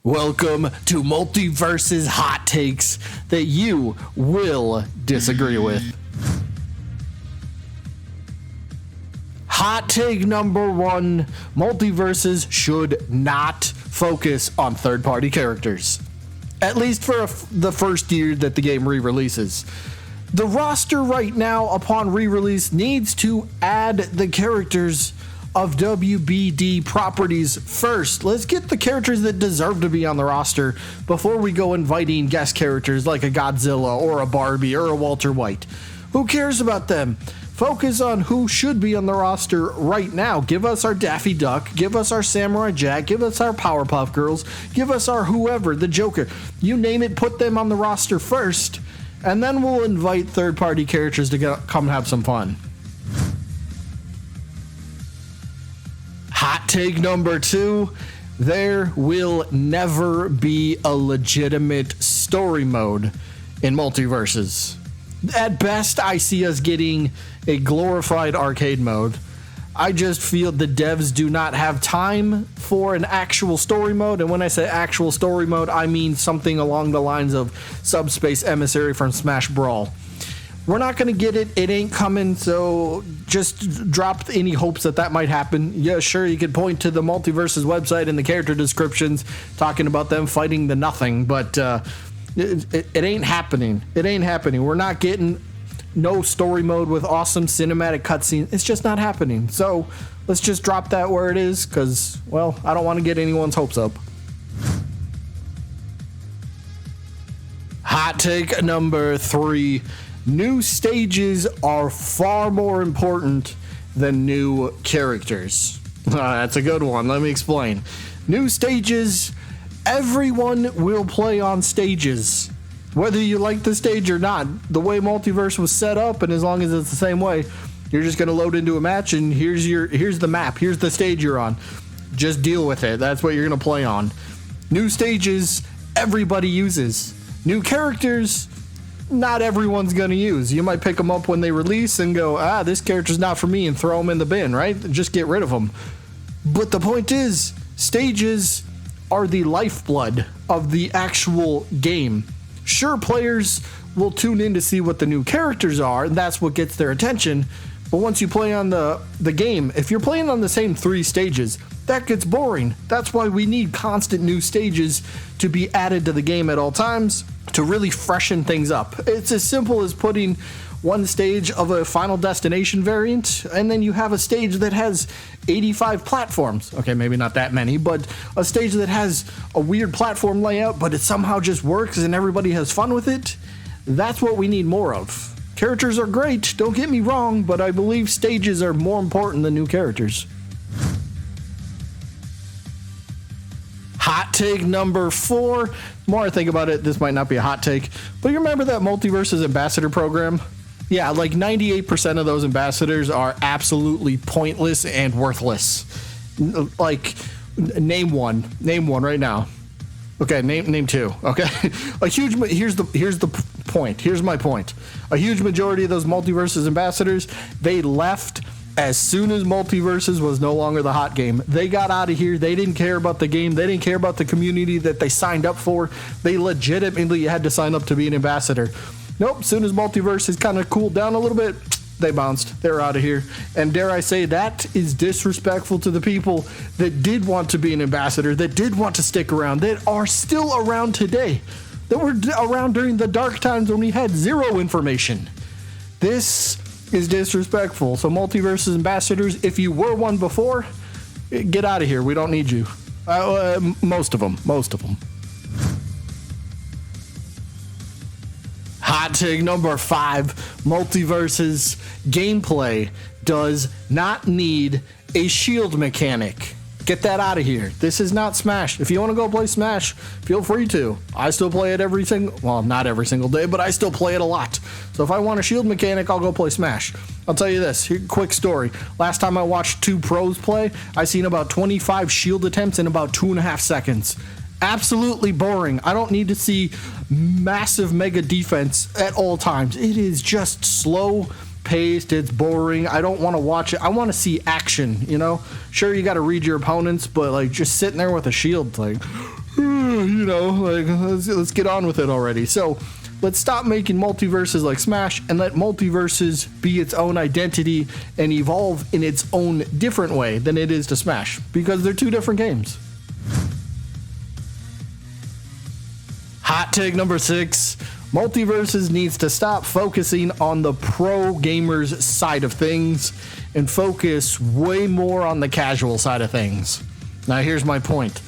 Welcome to Multiversus hot takes that you will disagree with. Hot take number one, Multiversus should not focus on third-party characters. At least for the first year that the game re-releases. The roster right now upon re-release needs to add the characters of WBD properties first. Let's get the characters that deserve to be on the roster before we go inviting guest characters like a Godzilla or a Barbie or a Walter White. Who cares about them? Focus on who should be on the roster right now. Give us our Daffy Duck, give us our Samurai Jack, give us our Powerpuff Girls, give us our whoever, the Joker. You name it, put them on the roster first, and then we'll invite third-party characters to come have some fun. Hot take number two, there will never be a legitimate story mode in Multiverses. At best, I see us getting a glorified arcade mode. I just feel the devs do not have time for an actual story mode, and when I say actual story mode, I mean something along the lines of Subspace Emissary from Smash Brawl. We're not going to get it. It ain't coming, so just drop any hopes that might happen. Yeah, sure, you could point to the Multiversus website and the character descriptions talking about them fighting the nothing, but it ain't happening. It ain't happening. We're not getting no story mode with awesome cinematic cutscenes. It's just not happening. So let's just drop that where it is because, well, I don't want to get anyone's hopes up. Hot take number three. New stages are far more important than new characters. That's a good one. Let me explain. New stages, everyone will play on stages. Whether you like the stage or not, the way Multiverse was set up, and as long as it's the same way, you're just going to load into a match, and here's the map, here's the stage you're on. Just deal with it. That's what you're going to play on. New stages, everybody uses. New characters, not everyone's going to use. You might pick them up when they release and go, this character's not for me, and throw them in the bin, right? Just get rid of them. But the point is, stages are the lifeblood of the actual game. Sure, players will tune in to see what the new characters are, and that's what gets their attention. But once you play on the game, if you're playing on the same three stages, that gets boring. That's why we need constant new stages to be added to the game at all times to really freshen things up. It's as simple as putting one stage of a Final Destination variant, and then you have a stage that has 85 platforms. Okay, maybe not that many, but a stage that has a weird platform layout, but it somehow just works and everybody has fun with it. That's what we need more of. Characters are great, don't get me wrong, but I believe stages are more important than new characters. Hot take number four. The more I think about it, this might not be a hot take, but you remember that Multiversus ambassador program? Yeah, like 98% of those ambassadors are absolutely pointless and worthless. Like, name one right now. Okay, name two. Okay, here's the point. Here's my point. A huge majority of those Multiversus ambassadors, they left as soon as Multiversus was no longer the hot game. They got out of here. They didn't care about the game. They didn't care about the community that they signed up for. They legitimately had to sign up to be an ambassador. Nope, as soon as Multiversus kind of cooled down a little bit, they bounced. They're out of here. And dare I say, that is disrespectful to the people that did want to be an ambassador, that did want to stick around, that are still around today, that were around during the dark times when we had zero information. This is disrespectful. So Multiversus ambassadors, if you were one before, get out of here. We don't need you. Most of them. Hot take number five, Multiversus gameplay does not need a shield mechanic. Get that out of here. This is not Smash. If you want to go play Smash, feel free to. I still play it not every single day, but I still play it a lot. So if I want a shield mechanic, I'll go play Smash. I'll tell you this, quick story. Last time I watched two pros play, I seen about 25 shield attempts in about 2.5 seconds. Absolutely boring. I don't need to see massive mega defense at all times. It is just slow paced. It's boring. I don't want to watch it. I want to see action, you know? Sure, you got to read your opponents, but like just sitting there with a shield, like, like let's get on with it already. So let's stop making multiverses like Smash and let Multiverses be its own identity and evolve in its own different way than it is to Smash, because they're two different games. Hot take number 6. Multiverses needs to stop focusing on the pro gamers side of things and focus way more on the casual side of things. Now here's my point.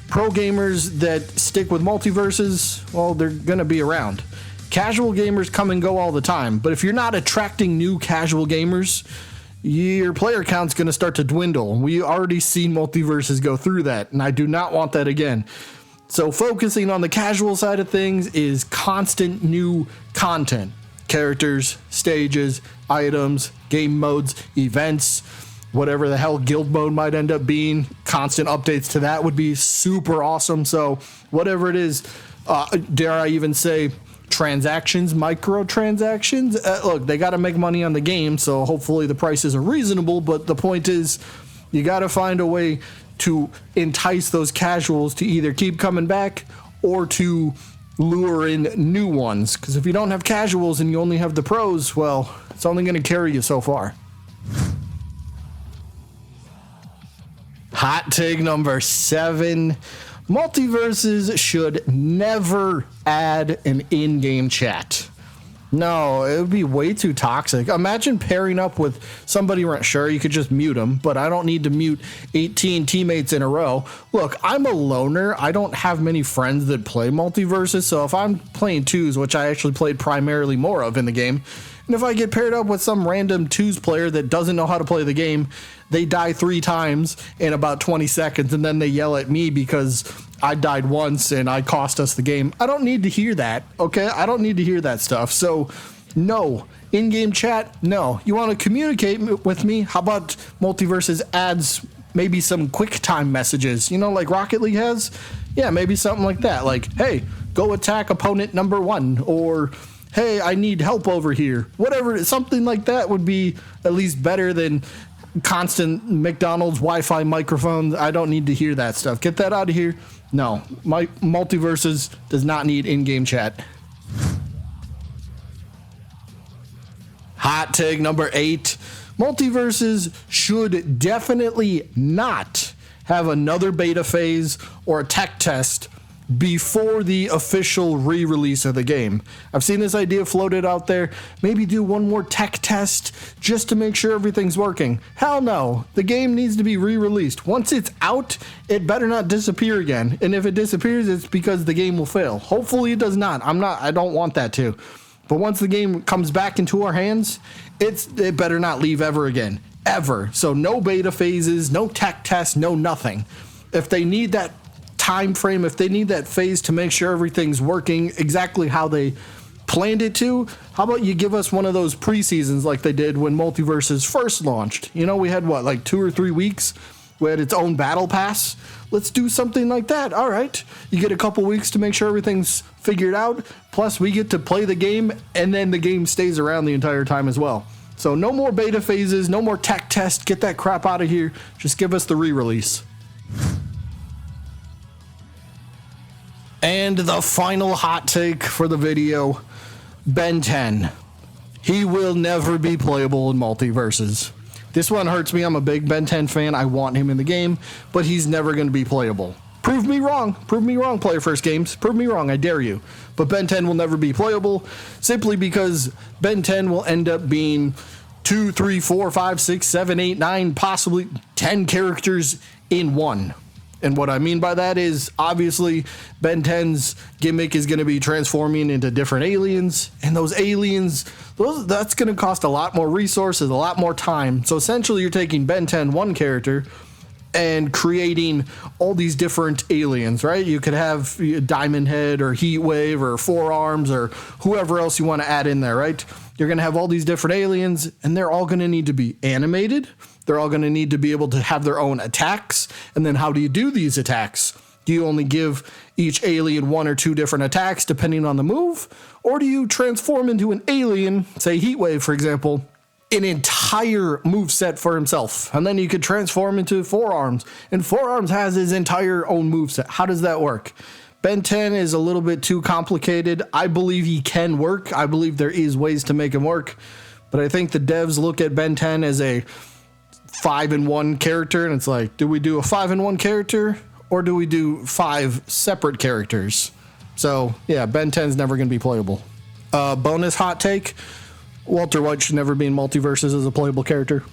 Pro gamers that stick with Multiverses, well, they're going to be around. Casual gamers come and go all the time, but if you're not attracting new casual gamers, your player count's going to start to dwindle. We already seen Multiverses go through that, and I do not want that again. So focusing on the casual side of things is constant new content. Characters, stages, items, game modes, events, whatever the hell guild mode might end up being. Constant updates to that would be super awesome. So whatever it is, dare I even say transactions, microtransactions. Look, they got to make money on the game, so hopefully the prices are reasonable. But the point is, you got to find a way to entice those casuals to either keep coming back or to lure in new ones. Because if you don't have casuals and you only have the pros, well, it's only going to carry you so far. Hot take number 7. Multiverses should never add an in-game chat. No, it would be way too toxic. Imagine pairing up with somebody, sure, you could just mute them, but I don't need to mute 18 teammates in a row. Look, I'm a loner. I don't have many friends that play Multiverses, so if I'm playing twos, which I actually played primarily more of in the game, and if I get paired up with some random twos player that doesn't know how to play the game, they die 3 times in about 20 seconds, and then they yell at me because I died once and I cost us the game. I don't need to hear that, okay? I don't need to hear that stuff. So, no. In-game chat, no. You want to communicate with me? How about Multiverses adds maybe some quick time messages, like Rocket League has? Yeah, maybe something like that. Like, hey, go attack opponent number 1, or hey, I need help over here. Whatever, something like that would be at least better than constant McDonald's Wi-Fi microphones. I don't need to hear that stuff. Get that out of here. No, my Multiverses does not need in-game chat. Hot take number 8. Multiverses should definitely not have another beta phase or a tech test before the official re-release of the game. I've seen this idea floated out there. Maybe do one more tech test just to make sure everything's working. Hell no. The game needs to be re-released. Once it's out, it better not disappear again. And if it disappears, it's because the game will fail. Hopefully it does not. I don't want that to. But once the game comes back into our hands, it better not leave ever again. Ever. So no beta phases, no tech tests, no nothing. If they need that time frame, if they need that phase to make sure everything's working exactly how they planned it to, how about you give us one of those pre-seasons like they did when Multiverses first launched? We had like 2 or 3 weeks. We had its own battle pass. Let's do something like that. All right, you get a couple weeks to make sure everything's figured out, plus we get to play the game, and then the game stays around the entire time as well. So no more beta phases, no more tech tests. Get that crap out of here. Just give us the re-release. And the final hot take for the video, Ben 10. He will never be playable in Multiverses. This one hurts me. I'm a big Ben 10 fan. I want him in the game, but he's never going to be playable. Prove me wrong. Prove me wrong, Player First Games. Prove me wrong. I dare you. But Ben 10 will never be playable simply because Ben 10 will end up being 2, 3, 4, 5, 6, 7, 8, 9, possibly 10 characters in one. And what I mean by that is, obviously, Ben 10's gimmick is going to be transforming into different aliens. And those aliens, that's going to cost a lot more resources, a lot more time. So essentially, you're taking Ben 10, one character, and creating all these different aliens, right? You could have Diamond Head or Heat Wave or Forearms or whoever else you want to add in there, right? You're going to have all these different aliens, and they're all going to need to be animated. They're all going to need to be able to have their own attacks. And then how do you do these attacks? Do you only give each alien 1 or 2 different attacks depending on the move? Or do you transform into an alien, say Heatwave, for example, an entire moveset for himself? And then you could transform into Forearms. And Forearms has his entire own moveset. How does that work? Ben 10 is a little bit too complicated. I believe he can work. I believe there is ways to make him work. But I think the devs look at Ben 10 as a 5-in-1 character, and it's like, do we do a 5-in-1 character, or do we do 5 separate characters? So, yeah, Ben 10's never going to be playable. Bonus hot take, Walter White should never be in Multiversus as a playable character.